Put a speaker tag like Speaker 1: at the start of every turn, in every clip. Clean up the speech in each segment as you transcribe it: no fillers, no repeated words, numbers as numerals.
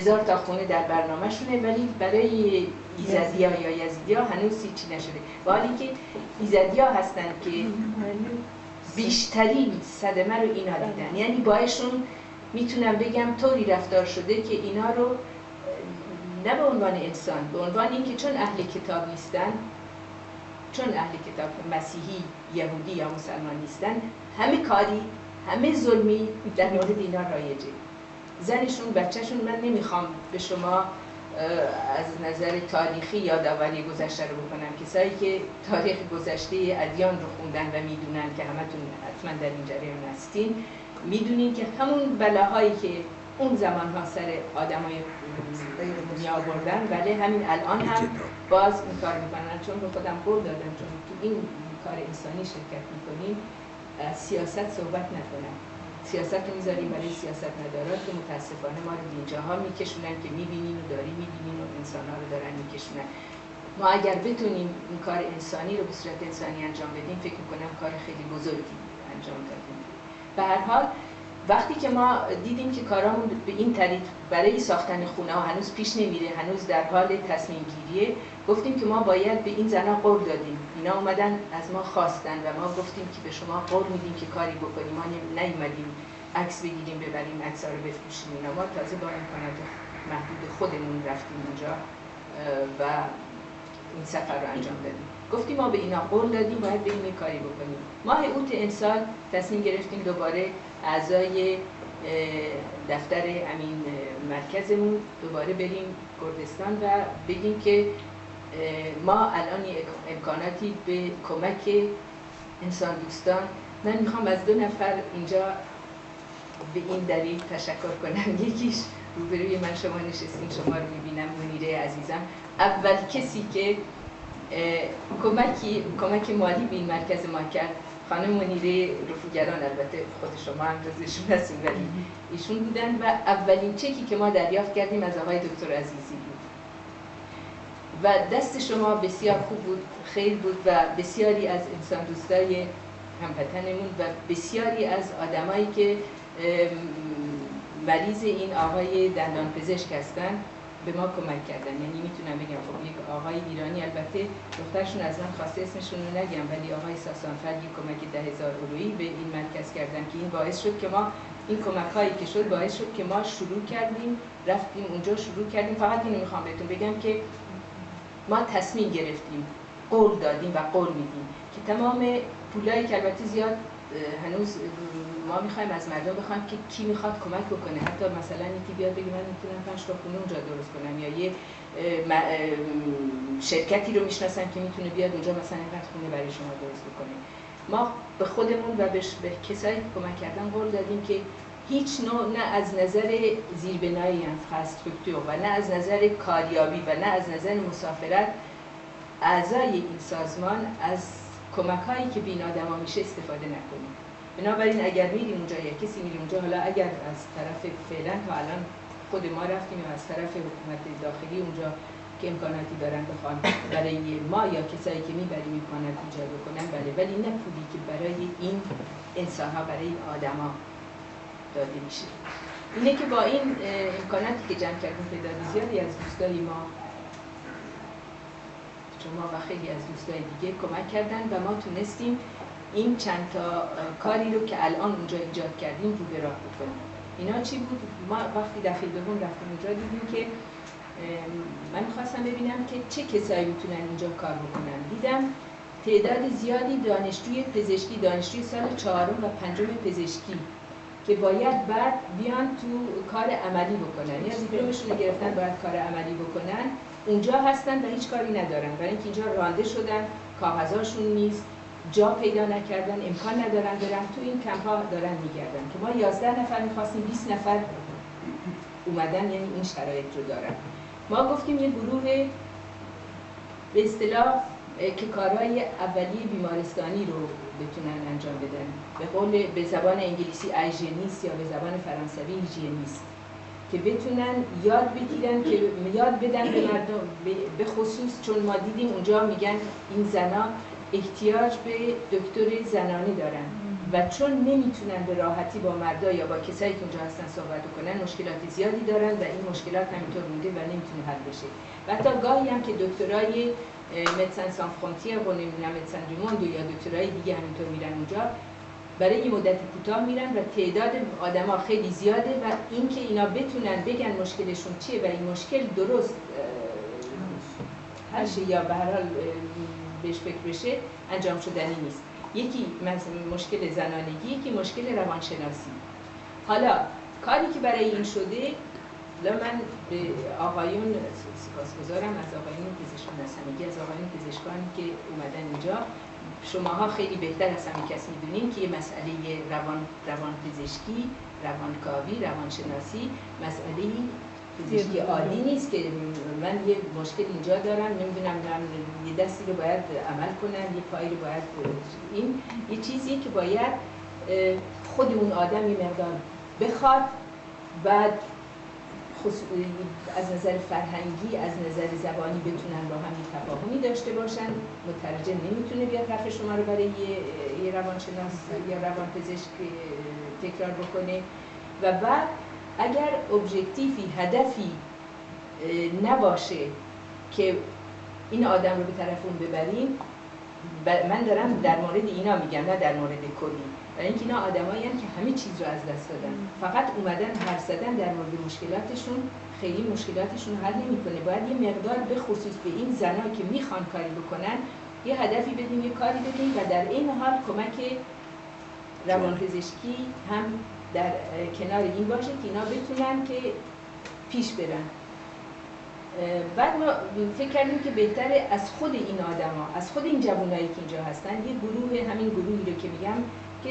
Speaker 1: 1000 تا خونه در برنامه‌شونه، ولی برای ایزدی‌ها یا یزیدی‌ها هنوز هیچی نشده. و حالی که ایزدی‌ها هستن که بیشترین صدمه رو اینا دیدن، یعنی باهاشون میتونم بگم طوری رفتار شده که اینا رو نه به عنوان انسان، به عنوان اینکه چون اهل کتاب نیستن، چون اهل کتاب مسیحی، یهودی یا مسلمان نیستن، همه کاری، همه ظلمی در مورد اینا رایجه. زنشون، بچهشون، من نمیخوام به شما از نظر تاریخی یادآوری گذشته رو بکنم. کسایی که تاریخ گذشته ادیان رو خوندن و میدونن که همتون حتما در این جریان هستین، میدونین که همون بلاهایی که اون زمانها سر آدمای دنیا آوردن، بله همین الان هم باز این کار میکنن. چون به خودم قول دادم چون تو این کار انسانی شرکت میکنیم، سیاست صحبت نکنم. سیاست رو میذاریم برای سیاست مداران که متاسفانه ما رو اینجاها میکشونن که میبینین و داری میبینین و انسان‌ها رو دارن میکشونن. ما اگر بتونیم این کار انسانی رو به صورت انسانی انجام بدیم، فکر میکنم کار خیلی بزرگی انجام دادیم. به هر حال وقتی که ما دیدیم که کارامون به این طریق برای ساختن خونه ها هنوز پیش نمیره، هنوز در حال تصمیم گیریه، گفتیم که ما باید به این زنها قول دادیم. اینا اومدن از ما خواستن و ما گفتیم که به شما قول میدیم که کاری بکنیم. ما نیومدیم عکس بگیریم ببریم عکس‌ها رو بفروشیم. اینا ما تازه با امکانات محدود خودمون رفتیم اونجا و این سفر رو انجام دادیم. گفتیم ما به اینا قول دادیم باید بریم یه کاری بکنیم. ماه اوت امسال تصمیم گرفتیم دوباره اعضای دفتر امین مرکزمون دوباره بریم کردستان و بگیم که ما الان امکاناتی به کمک انسان دوستان، من میخوام از 2 نفر اینجا به این دلیل تشکر کنم. یکیش روبروی من شما نشستین، شما رو میبینم، منیره عزیزم، اول کسی که کمک مالی به این مرکز ما کرد خانم منیره رفوگران، البته خود شما هم جزشون هستین ولی ایشون بودن و اولین چکی که ما دریافت کردیم از آقای دکتر عزیزی بود و دست شما بسیار خوب بود، خیر بود و بسیاری از انسان دوستای هموطنمون و بسیاری از آدمایی که مریض این آقای دندان پزشک هستن به ما کمک کردن. یعنی میتونم بگم خب یک آقای ایرانی، البته دخترشون از من خواسته اسمشون رو نگم، ولی آقای ساسانفر یک کمک 10,000 یورویی به این مرکز کردن که این باعث شد که ما این کمک هایی که شد باعث شد که ما شروع کردیم، رفتیم اونجا شروع کردیم. فقط اینو میخوام بهتون بگم که ما تصمیم گرفتیم، قول دادیم و قول میدیم که تمام پولایی که البته زیاد هنوز ما میخوایم از مردم بخوایم که کی میخواد کمک بکنه، حتی مثلا یکی بیاد بگه من میتونم 5 تا خونه اونجا درست کنم، یا یه شرکتی رو میشناسم که میتونه بیاد اونجا مثلا اینقدر خونه برای شما درست بکنه. ما به خودمون و به کسایی که کمک کردن قول دادیم که هیچ نوع، نه از نظر زیربنایی انفراستراکتور و نه از نظر کاریابی و نه از نظر مسافرت، اعضای این سازمان از کمک‌هایی که به این آدم‌ها میشه استفاده نکنیم. بنابراین اگر میریم اونجا یا کسی میره اونجا، حالا اگر از طرف فعلا تا الان خود ما رفتیم یا از طرف حکومت داخلی اونجا که امکاناتی دارن بخوان برای ما یا کسایی که میبریم امکانات ایجاد بکنن، بله، ولی نه پولی که برای این انسان‌ها، برای این آدم‌ها داده میشه. اینه که با این امکاناتی که جمع کردیم تعداد زیادی از دوستای ما، شما و خیلی از دوستای دیگه کمک کردن و ما تونستیم این چند تا کاری رو که الان اونجا ایجاد کردیم رو به راه بکنیم. اینا چی بود؟ ما وقتی دفعه دوم رفتیم اونجا دیدیم که من خواستم ببینم که چه کسایی میتونن اینجا کار بکنن. دیدم تعداد زیادی دانشجوی پزشکی، دانشجوی سال 4 و 5 پزشکی که باید بعد بیان تو کار عملی بکنن، یا دیپلمشون رو گرفتن باید کار عملی بکنن، اونجا هستن و هیچ کاری ندارن، برای اینکه اینجا رانده شدن، کاغذاشون نیست، جا پیدا نکردن، امکان ندارن برن تو این کمپ ها دارن میگردن که ما 11 نفر میخواستیم، 20 نفر اومدن، یعنی این شرایط رو دارن. ما گفتیم یه گروه به اصطلاح که کارهای اولیه بیمارستانی رو بتونن انجام بدن، به قول به زبان انگلیسی هایژینیست یا به زبان فرانسوی هیژینیست، که بتونن یاد بگیرن، که یاد بدن به مردم، به خصوص چون ما دیدیم اونجا میگن این زنا احتیاج به دکتر زنانه دارن و چون نمیتونن به راحتی با مردا یا با کسایی که اونجا هستن صحبت کنن، مشکلات زیادی دارن و این مشکلات همینطور مونده و نمیتونه حل بشه. و حتی گاهی هم که دکترای مدسن سان فرانتیر و نمیدونم مدسن دو موند یا دکترای دیگه همینطور میرن اونجا، برای یه مدت کوتاه میرن و تعداد آدما خیلی زیاده و اینکه اینا بتونن بگن مشکلشون چیه و این مشکل درست حل شه یا به هر حال بهش فکر بشه انجام شدنی نیست. یکی مشکل زنانگی، یکی مشکل روانشناسی. حالا کاری که برای این شده، من به آقایون سپاسگزارم، از آقایون پزشکان همگی از آقایون پزشکان که اومدن اینجا. شماها خیلی بهتر از همه کس میدونین که یه مسئله روان پزشکی، روانکاوی، روانشناسی مسئله پزشکی عادی نیست که من یه مشکل اینجا دارم، نمیدونم یه دستی رو باید عمل کنم، یه پایی رو باید، این یه چیزی که باید خود اون آدم یه مقدار بخواد، بعد از نظر فرهنگی، از نظر زبانی بتونن با هم تفاهمی داشته باشن. مترجم نمیتونه بیاد حرف شما رو برای یه روانشناس یا روانپزشک تکرار بکنه. و بعد اگر ابژکتیفی، هدفی نباشه که این آدم رو به طرف اون ببریم، من دارم در مورد اینا میگم نه در مورد کلی، برای اینکه اینا آدمایی هستن که همه چیز رو از دست دادن، فقط اومدن حرف زدن در مورد مشکلاتشون خیلی مشکلاتشون رو حل نمیکنه. باید یه مقدار به خصوص به این زنا که میخوان کاری بکنن یه هدفی بدیم، یه کاری بدیم و در این حال کمک روانپزشکی هم در کنار این باشه که اینا بتونن که پیش برن. بعد ما فکر کردیم که بهتره از خود این آدما، از خود این جوانایی که اینجا هستن، یه گروه، همین گروهی رو که میگم که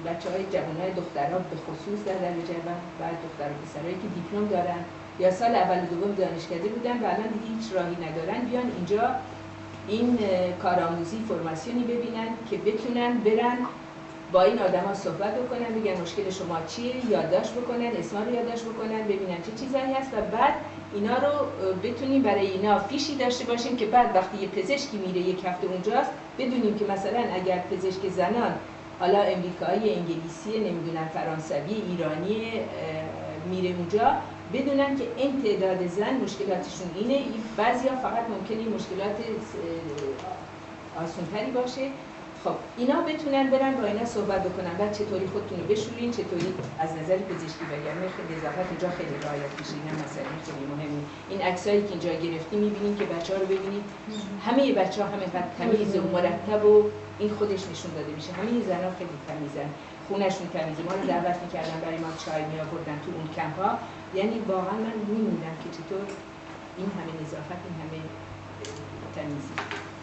Speaker 1: بچه‌های جوانای دخترها به خصوص در درجه بعد دختر و پسرایی که دیپلم دارن یا سال اول و دوم دانشکده بودن و الان دیگه هیچ راهی ندارن، بیان اینجا این کارآموزی فرماسیونی ببینن که بتونن برن با این آدما صحبت بکنن، بگن مشکل شما چیه، یادداشت بکنن، اسما رو یادداشت بکنن، ببینن چه چیزایی هست و بعد اینا رو بتونیم برای اینا فیشی داشته باشیم که بعد وقتی یه پزشکی میره یک هفته اونجاست بدونیم که مثلا اگر پزشک زنان حالا امریکایی، انگلیسی، نمیدونم فرانسوی، ایرانی میره اونجا، بدونن که این تعداد زن مشکلاتشون اینه، بعضیا فقط ممکنه این مشکلات آسان‌تری باشه. خب اینا بتونن برن با اینا صحبت بکنن، بعد چطوری خودتون رو بشورین، چطوری از نظر پزشکی وگرنه نظافت اینجا خیلی رعایت میشه. این مسئله خیلی مهمه. این عکسایی که اینجا گرفتیم میبینین که بچه‌ها رو ببینید، همه بچه‌ها همینقدر تمیز و مرتب و این خودش نشون داده میشه. همه زنا خیلی تمیزن، خونه‌شون تمیزه. ما رو دعوت می‌کردن برای ما چای می‌آوردن تو اون کمپ‌ها، یعنی واقعا من می‌موندم که چطور این همه نظافت، این همه تمیزی.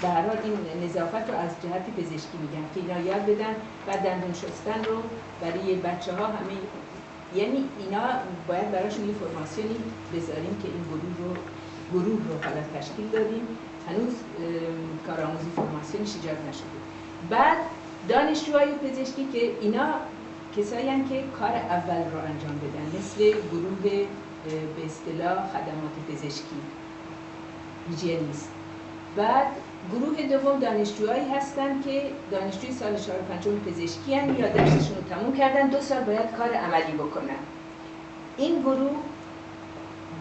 Speaker 1: به هر حال این نظافت رو از جهت پزشکی میگم که اینا یاد بدن و دندون شستن رو برای بچه‌ها همه، یعنی اینا باید براشون یه فرماسیونی بذاریم که این گروه رو حالا تشکیل دادیم، هنوز کارآموزی فرماسیونش ایجاد نشده. بعد دانشجوهای پزشکی که اینا کسایی هستند که کار اول رو انجام بدن، مثل گروه به اصطلاح خدمات پزشکی، هیجینیست. بعد گروه دوم دانشجوهایی هستند که دانشجوی سال 4 و 5 پزشکی هستند یا درسشون رو تموم کردن، 2 سال باید کار عملی بکنن. این گروه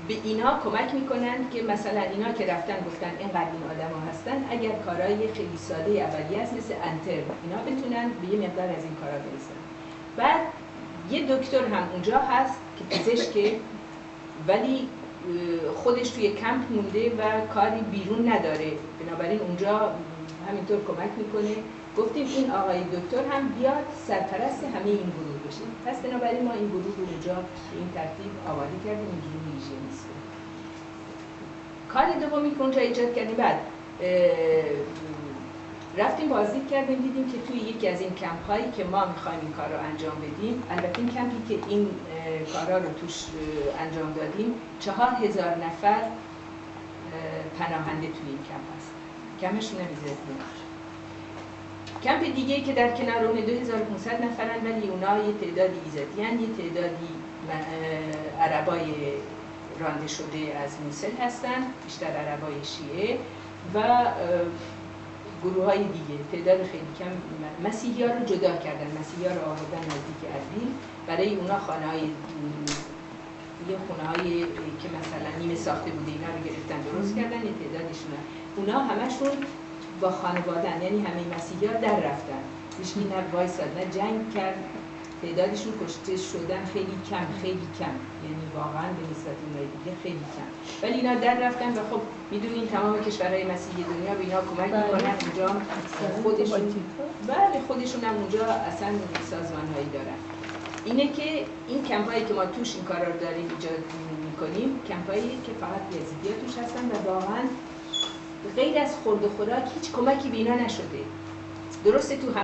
Speaker 1: به اینا کمک میکنن که مثلا اینا که رفتن گفتن اینقدر این آدم ها هستن، اگر کارهای خیلی ساده اولیه هست مثل انتر، اینا بتونن به یه مقدار از این کارا برسن. بعد یه دکتر هم اونجا هست که پزشکه ولی خودش توی کمپ مونده و کاری بیرون نداره، بنابراین اونجا همینطور کمک میکنه. گفتیم این آقای دکتر هم بیاد سرپرست همه این گروه بشه. پس بنابراین ما این گروه رو اونجا به این ترتیب آماده کردیم، این گروه هیژینیست. کار دومی که اونجا ایجاد کردیم، بعد رفتیم بازدید کردیم، دیدیم که توی یکی از این کمپ هایی که ما میخوایم این کار رو انجام بدیم، البته این کمپی که این کارا رو توش انجام دادیم 4000 نفر پناهنده توی این کمپ هست، کمشون نمیزد. کمپ دیگه که در کنار اون 2500 نفرن ولی اونا یه تعدادی ایزدیان، یه تعدادی عربای رانده شده از موصل هستن، بیشتر عربای شیعه و گروه های دیگه تعداد خیلی کم مسیحی ها رو جدا کردن، مسیحی ها رو آوردن نزدیک اربیل، برای اونا خانه های یه خونه هایی که مثلا نیمه ساخته بوده اینا رو گرفتن درست کردن، یه تعدادشون اونا همشون با خانوادن، یعنی همه مسیحی ها در رفتن، هیچکی نه وایساد نه جنگ کرد، تعدادشون کشته شدن خیلی کم، یعنی واقعا به نسبت اونای دیگه خیلی کم، ولی اینا در رفتن و خب میدونین تمام کشورهای مسیحی دنیا به اینا کمک میکنن، اونجا خودشون هم اونجا اصلا سازمانهایی دارن. اینه که این کمپایی که ما توش این کارا رو داریم ایجاد میکنیم، کمپایی که فقط یزیدی‌ها توش هستن و واقعا غیر از خورد و خوراک هیچ کمکی به اینا نشده. درسته تو